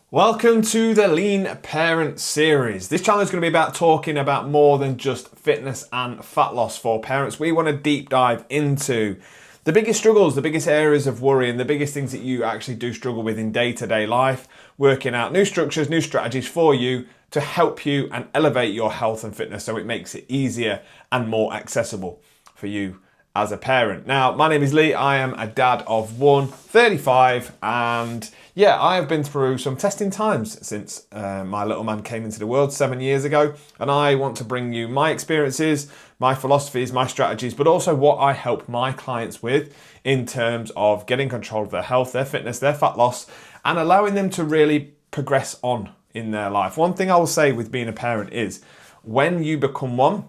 Welcome to the Lean Parent series. This channel is going to be about talking about more than just fitness and fat loss for parents. We want to deep dive into the biggest struggles, the biggest areas of worry, and the biggest things that you actually do struggle with in day-to-day life, working out new structures, new strategies for you to help you and elevate your health and fitness so it makes it easier and more accessible for you as a parent. Now, my name is Lee. I am a dad of one, 35, and yeah, I have been through some testing times since my little man came into the world 7 years ago, and I want to bring you my experiences, my philosophies, my strategies, but also what I help my clients with in terms of getting control of their health, their fitness, their fat loss, and allowing them to really progress on in their life. One thing I will say with being a parent is when you become one,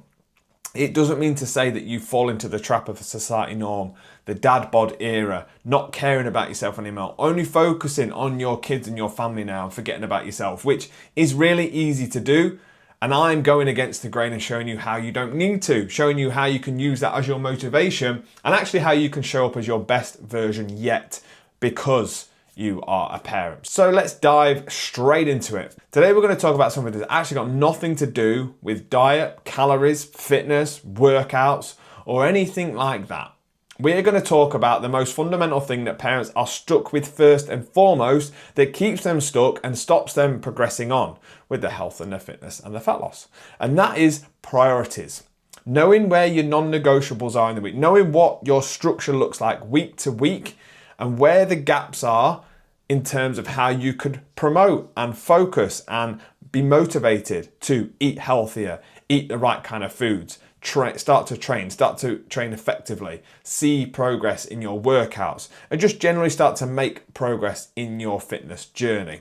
it doesn't mean to say that you fall into the trap of a society norm, the dad bod era, not caring about yourself anymore, only focusing on your kids and your family now and forgetting about yourself, which is really easy to do. And I'm going against the grain and showing you how you don't need to, showing you how you can use that as your motivation and actually how you can show up as your best version yet because you are a parent. So let's dive straight into it. Today we're going to talk about something that's actually got nothing to do with diet, calories, fitness, workouts, or anything like that. We're going to talk about the most fundamental thing that parents are stuck with first and foremost that keeps them stuck and stops them progressing on with their health and their fitness and their fat loss. And that is priorities. Knowing where your non-negotiables are in the week, knowing what your structure looks like week to week and where the gaps are in terms of how you could promote and focus and be motivated to eat healthier, eat the right kind of foods, start to train effectively, see progress in your workouts, and just generally start to make progress in your fitness journey.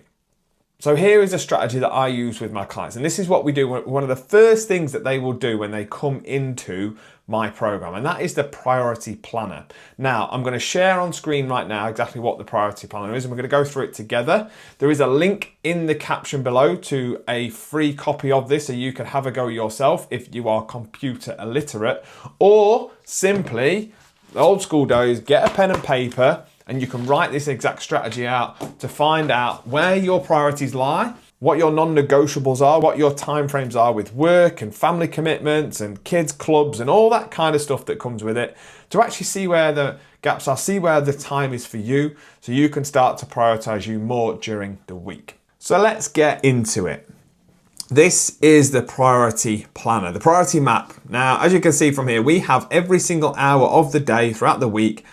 So here is a strategy that I use with my clients, and this is what we do. One of the first things that they will do when they come into my program, and that is the priority planner. Now, I'm going to share on screen right now exactly what the priority planner is, and we're going to go through it together. There is a link in the caption below to a free copy of this, so you can have a go yourself if you are computer illiterate, or simply, the old school days, get a pen and paper, and you can write this exact strategy out to find out where your priorities lie, what your non-negotiables are, what your timeframes are with work and family commitments and kids clubs and all that kind of stuff that comes with it, to actually see where the gaps are, see where the time is for you, so you can start to prioritize you more during the week. So let's get into it. This is the priority planner, the priority map. Now, as you can see from here, we have every single hour of the day throughout the week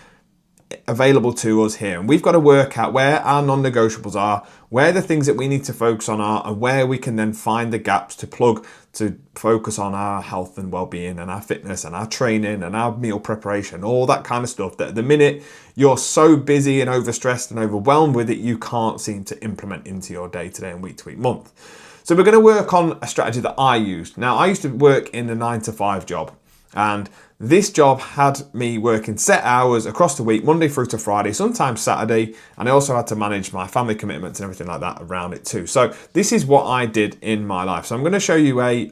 available to us here, and we've got to work out where our non-negotiables are, where the things that we need to focus on are, and where we can then find the gaps to plug to focus on our health and well-being and our fitness and our training and our meal preparation, all that kind of stuff that at the minute you're so busy and overstressed and overwhelmed with it you can't seem to implement into your day-to-day and week-to-week month. So we're going to work on a strategy that I used. Now, I used to work in a 9-to-5 job, and this job had me working set hours across the week, Monday through to Friday, sometimes Saturday, and I also had to manage my family commitments and everything like that around it too. So this is what I did in my life. So I'm going to show you a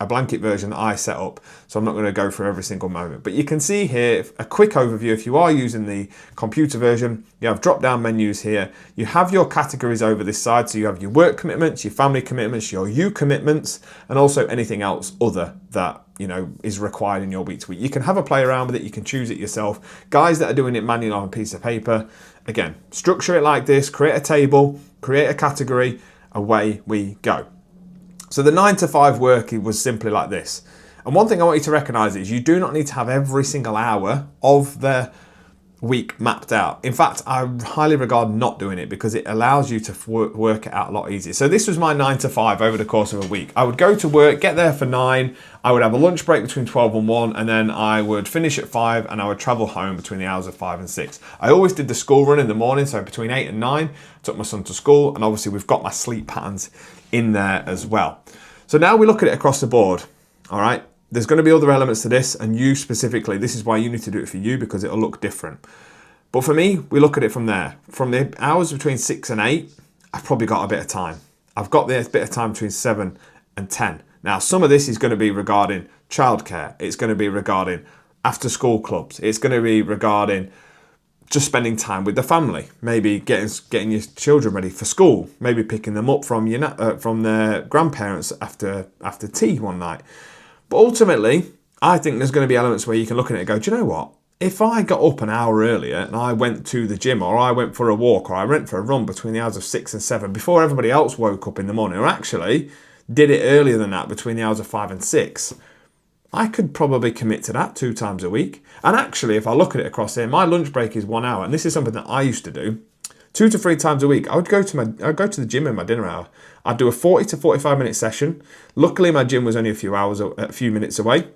blanket version that I set up, so I'm not going to go through every single moment. But you can see here a quick overview. If you are using the computer version, you have drop-down menus here. You have your categories over this side, so you have your work commitments, your family commitments, your you commitments, and also anything else other that is required in your week to week. You can have a play around with it, you can choose it yourself. Guys that are doing it manually on a piece of paper, again, structure it like this, create a table, create a category, away we go. So the 9-to-5 work was simply like this. And one thing I want you to recognize is you do not need to have every single hour of the week mapped out. In fact, I highly regard not doing it because it allows you to work it out a lot easier. So this was my 9-to-5 over the course of a week. I would go to work, get there for 9, I would have a lunch break between 12 and 1, and then I would finish at 5 and I would travel home between the hours of 5 and 6. I always did the school run in the morning, so between 8 and 9, took my son to school, and obviously we've got my sleep patterns in there as well. So now we look at it across the board, all right? There's going to be other elements to this, and you specifically, this is why you need to do it for you because it'll look different. But for me, we look at it from there. From the hours between 6 and 8, I've probably got a bit of time. I've got this bit of time between 7 and 10. Now, some of this is going to be regarding childcare. It's going to be regarding after school clubs. It's going to be regarding just spending time with the family, maybe getting your children ready for school, maybe picking them up from from their grandparents after tea one night. But ultimately, I think there's going to be elements where you can look at it and go, do you know what? If I got up an hour earlier and I went to the gym, or I went for a walk, or I went for a run between the hours of 6 and 7 before everybody else woke up in the morning, or actually did it earlier than that between the hours of 5 and 6, I could probably commit to that 2 times a week. And actually, if I look at it across here, my lunch break is 1 hour, and this is something that I used to do 2 to 3 times a week. I'd go to the gym in my dinner hour. I'd do a 40 to 45 minute session. Luckily, my gym was only a few minutes away.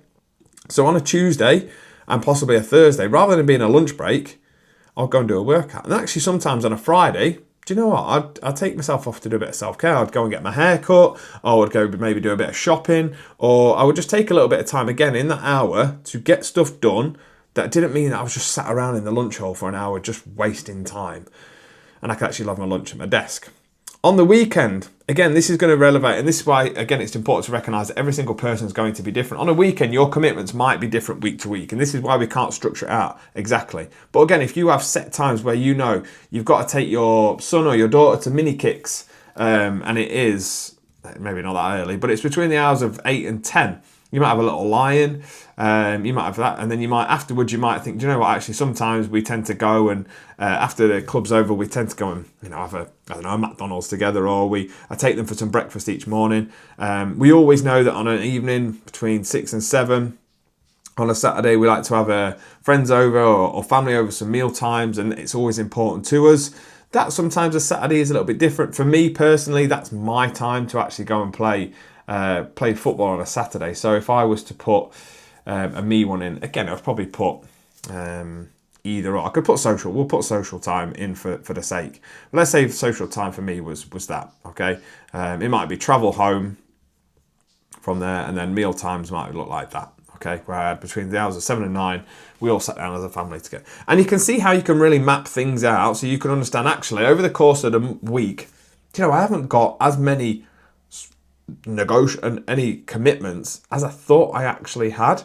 So on a Tuesday and possibly a Thursday, rather than being a lunch break, I'll go and do a workout. And actually, sometimes on a Friday, do you know what? I'd take myself off to do a bit of self-care. I'd go and get my hair cut, or I would go maybe do a bit of shopping, or I would just take a little bit of time again in that hour to get stuff done that didn't mean that I was just sat around in the lunch hole for an hour just wasting time. And I could actually have my lunch at my desk. On the weekend, again, this is going to relevate, and this is why, again, it's important to recognise that every single person is going to be different. On a weekend, your commitments might be different week to week, and this is why we can't structure it out exactly. But again, if you have set times where you know you've got to take your son or your daughter to mini kicks, and it is, maybe not that early, but it's between the hours of 8 and 10, you might have a little lie-in, you might have that, and then afterwards you might think, do you know what, actually sometimes we tend to go and after the club's over, we tend to go and have a McDonald's together, or I take them for some breakfast each morning. We always know that on an evening between 6 and 7 on a Saturday, we like to have friends over or family over, some meal times, and it's always important to us. That sometimes a Saturday is a little bit different. For me personally, that's my time to actually go and play football on a Saturday. So if I was to put a me one in, again, I'd probably put either or. I could put social. We'll put social time in for the sake. But let's say social time for me was that, okay? It might be travel home from there, and then meal times might look like that, okay? Where between the hours of 7 and 9, we all sat down as a family together. And you can see how you can really map things out, so you can understand, actually, over the course of the week, I haven't got as many any commitments as I thought I actually had.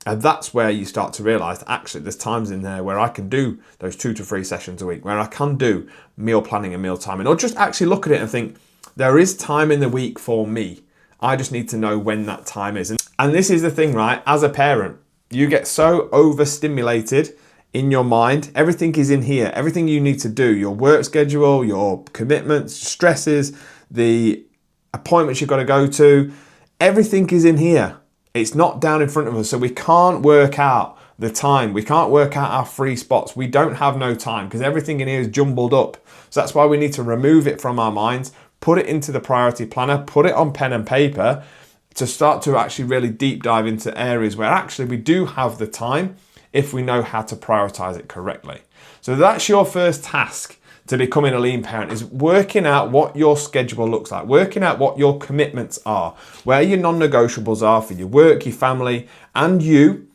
And that's where you start to realise that actually there's times in there where I can do those 2 to 3 sessions a week, where I can do meal planning and meal timing, or just actually look at it and think, there is time in the week for me. I just need to know when that time is. And this is the thing, right? As a parent, you get so overstimulated in your mind. Everything is in here. Everything you need to do, your work schedule, your commitments, stresses, the appointments you've got to go to, everything is in here. It's not down in front of us, so we can't work out the time. We can't work out our free spots. We don't have no time because everything in here is jumbled up. So that's why we need to remove it from our minds, put it into the priority planner, put it on pen and paper to start to actually really deep dive into areas where actually we do have the time if we know how to prioritize it correctly. So that's your first task to becoming a lean parent, is working out what your schedule looks like, working out what your commitments are, where your non-negotiables are for your work, your family, and you,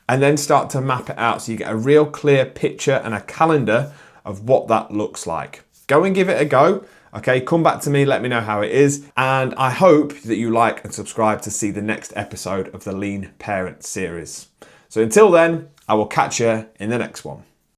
and then start to map it out so you get a real clear picture and a calendar of what that looks like. Go and give it a go. Okay, come back to me, let me know how it is, and I hope that you like and subscribe to see the next episode of the Lean Parent series. So until then, I will catch you in the next one.